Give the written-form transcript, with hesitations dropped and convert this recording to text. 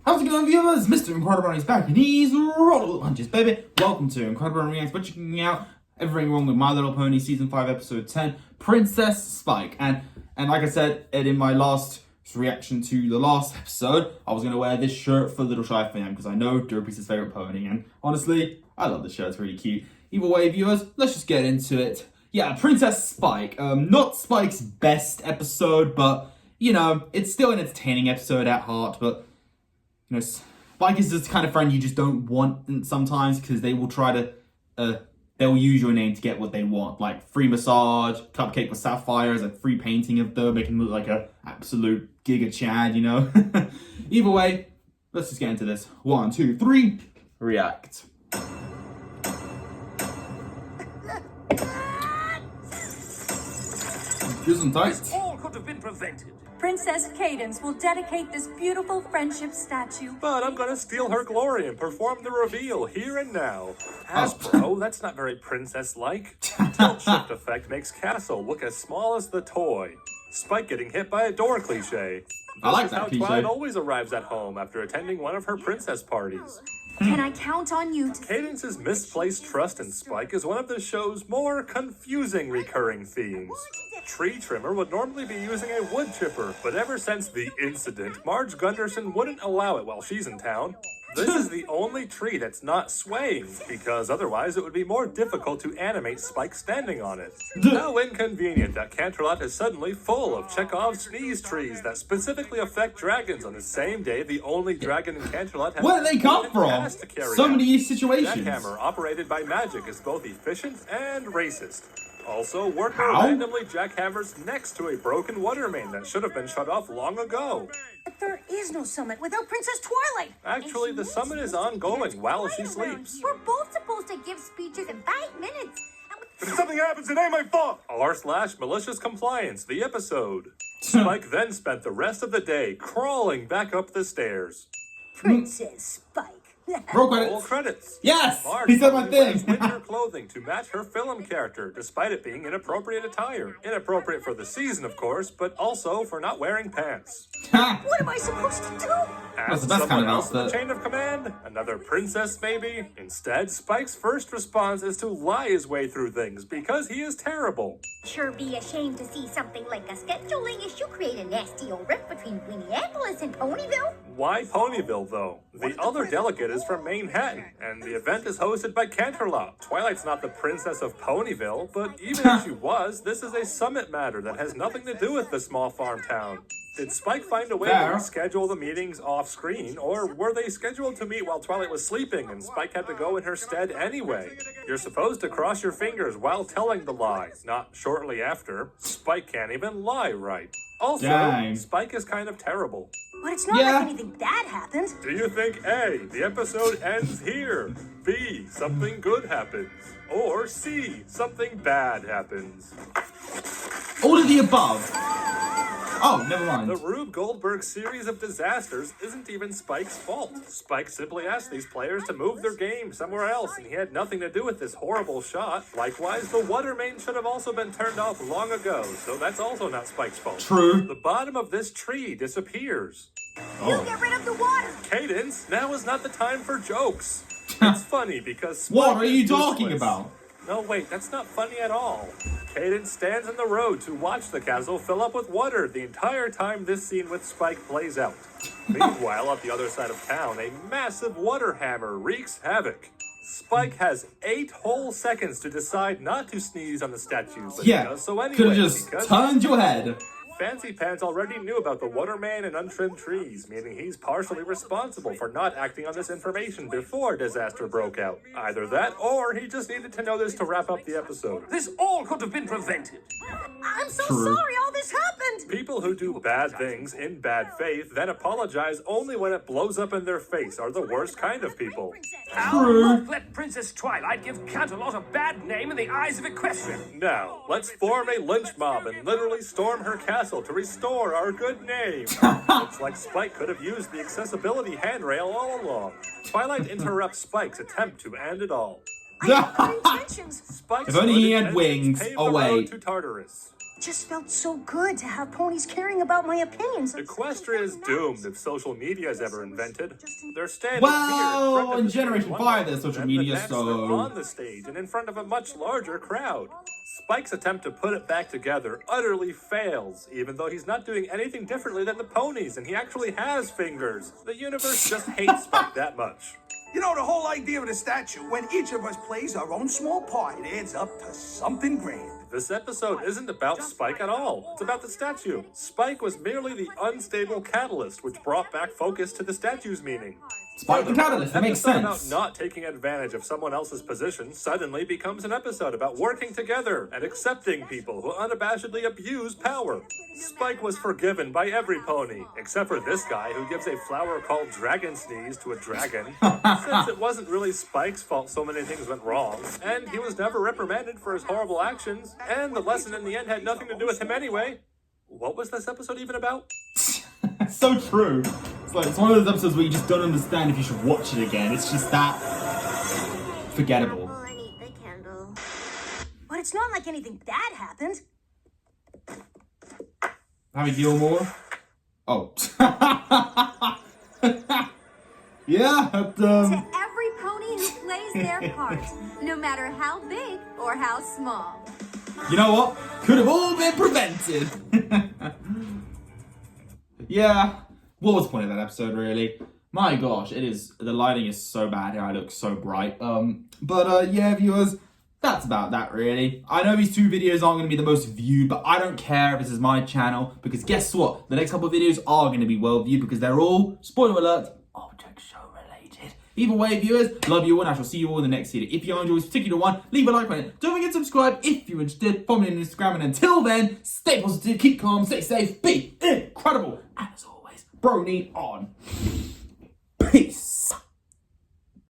How's it going, viewers? Mr. Incredi-Brony's back and he's rolling punches, baby. Welcome to Incredi-Brony Reacts. We're checking out everything wrong with My Little Pony Season 5 Episode 10, Princess Spike. And like I said in my last reaction to the last episode, I was going to wear this shirt for Little Shy Fam because I know Derpy's his favourite pony. And honestly, I love this shirt. It's really cute. Either way, viewers, let's just get into it. Yeah, Princess Spike. Not Spike's best episode, but, you know, it's still an entertaining episode at heart, but... You know, Spike is just the kind of friend you just don't want sometimes because they will try to, they'll use your name to get what they want. Like free massage, cupcake with sapphires, a free painting of them, make him look like a absolute Giga Chad, you know? Either way, let's just get into this. 1, 2, 3, react. Here's some tights. All could have been prevented. Princess Cadance will dedicate this beautiful friendship statue. But I'm gonna steal her glory and perform the reveal here and now. Hasbro, that's not very princess-like. Tilt shift effect makes Castle look as small as the toy. Spike getting hit by a door cliche. I like that cliche. Twilight always arrives at home after attending one of her princess parties. Can I count on you to... Cadance's misplaced trust in Spike is one of the show's more confusing recurring themes. Tree Trimmer would normally be using a wood chipper, but ever since the incident, Marge Gunderson wouldn't allow it while she's in town. This is the only tree that's not swaying, because otherwise it would be more difficult to animate Spike standing on it. How inconvenient that Canterlot is suddenly full of Chekhov's sneeze trees that specifically affect dragons on the same day the only dragon in Canterlot has... Where do they come from? So many situations. Jackhammer operated by magic is both efficient and racist. Also, Worker randomly jackhammers next to a broken water main that should have been shut off long ago. But there is no summit without Princess Twilight. Actually, the summit is ongoing while she sleeps. We're both supposed to give speeches in 5 minutes. If something happens, it ain't my fault! r/malicious compliance, the episode. Spike then spent the rest of the day crawling back up the stairs. Princess Spike. Roll Roll credits. credits. Yes! Marge He said my wears thing. winter clothing to match her film character, despite it being inappropriate attire. Inappropriate for the season, of course, but also for not wearing pants. What am I supposed to do? That's the best Someone kind of else in the outfit. chain of command? Another princess, maybe? Instead, Spike's first response is to lie his way through things, because he is terrible. Sure be ashamed to see something like a scheduling issue create a nasty old rift between Minneapolis and Ponyville. Why Ponyville, though? The other delegate is from Manhattan, and the event is hosted by Canterlot. Twilight's not the princess of Ponyville, but even if she was, this is a summit matter that has nothing to do with the small farm town. Did Spike find a way to reschedule the meetings off-screen, or were they scheduled to meet while Twilight was sleeping and Spike had to go in her stead anyway? You're supposed to cross your fingers while telling the lie, not shortly after. Spike can't even lie right. Also, Dang. Spike is kind of terrible. But it's not like anything bad happened. Do you think A, the episode ends here? B, something good happens? Or C, something bad happens? All of the above. Oh, never mind. The Rube Goldberg series of disasters isn't even Spike's fault. Spike simply asked these players to move their game somewhere else, and he had nothing to do with this horrible shot. Likewise, the water main should have also been turned off long ago, so that's also not Spike's fault. True. The bottom of this tree disappears. You get rid of the water. Cadance, now is not the time for jokes. It's funny because Spike What are is you talking useless. about? No, wait, that's not funny at all. Cadance stands in the road to watch the castle fill up with water the entire time this scene with Spike plays out. Meanwhile, at the other side of town, a massive water hammer wreaks havoc. Spike has 8 whole seconds to decide not to sneeze on the statue, but he does so anyway. Could've just turned your head. Fancy Pants already knew about the water main and untrimmed trees, meaning he's partially responsible for not acting on this information before disaster broke out. Either that, or he just needed to know this to wrap up the episode. This all could have been prevented. I'm so True. sorry all this happened. People who do bad things in bad faith, then apologize only when it blows up in their face, are the worst kind of people. True. Let Princess Twilight give Canterlot a bad name in the eyes of Equestrian. Now, let's form a lynch mob and literally storm her castle to restore our good name. Looks like Spike could have used the accessibility handrail all along. Twilight interrupts Spike's attempt to end it all. I have good intentions. Spike's If only he good had intentions wings. paved Oh, the road wait. to Tartarus. just felt so good to have ponies caring about my opinions. Equestria's doomed if social media is ever invented. They're standing Well, here in front of in the Generation stage 5 one there's social and media, the next so- they're on the stage and in front of a much larger crowd. Spike's attempt to put it back together utterly fails, even though he's not doing anything differently than the ponies, and he actually has fingers. The universe just hates Spike that much. You know, the whole idea of the statue, when each of us plays our own small part, it adds up to something grand. This episode isn't about Spike at all. It's about the statue. Spike was merely the unstable catalyst, which brought back focus to the statue's meaning. Spike the catalyst, that makes An episode sense. about not taking advantage of someone else's position suddenly becomes an episode about working together and accepting people who unabashedly abuse power. Spike was forgiven by every pony, except for this guy who gives a flower called Dragon Sneeze to a dragon. Since it wasn't really Spike's fault so many things went wrong, and he was never reprimanded for his horrible actions, and the lesson in the end had nothing to do with him anyway. What was this episode even about? So true. It's one of those episodes where you just don't understand if you should watch it again. It's just that forgettable. Oh, I need the candle. But it's not like anything bad happened. Happy Gilmore? Oh. Yeah, To every pony who plays their part, no matter how big or how small. you know what? Could have all been prevented. Yeah. What was the point of that episode, really? My gosh, the lighting is so bad here, I look so bright. Yeah, viewers, that's about that, really. I know these two videos aren't going to be the most viewed, but I don't care if this is my channel, because guess what? The next couple of videos are going to be well viewed, because they're all, spoiler alert, object show related. Either way, viewers, love you all, and I shall see you all in the next video. If you enjoyed this particular one, leave a like on it. Don't forget to subscribe if you're interested. Follow me on Instagram, and until then, stay positive, keep calm, stay safe, be incredible, and as always, Brony on.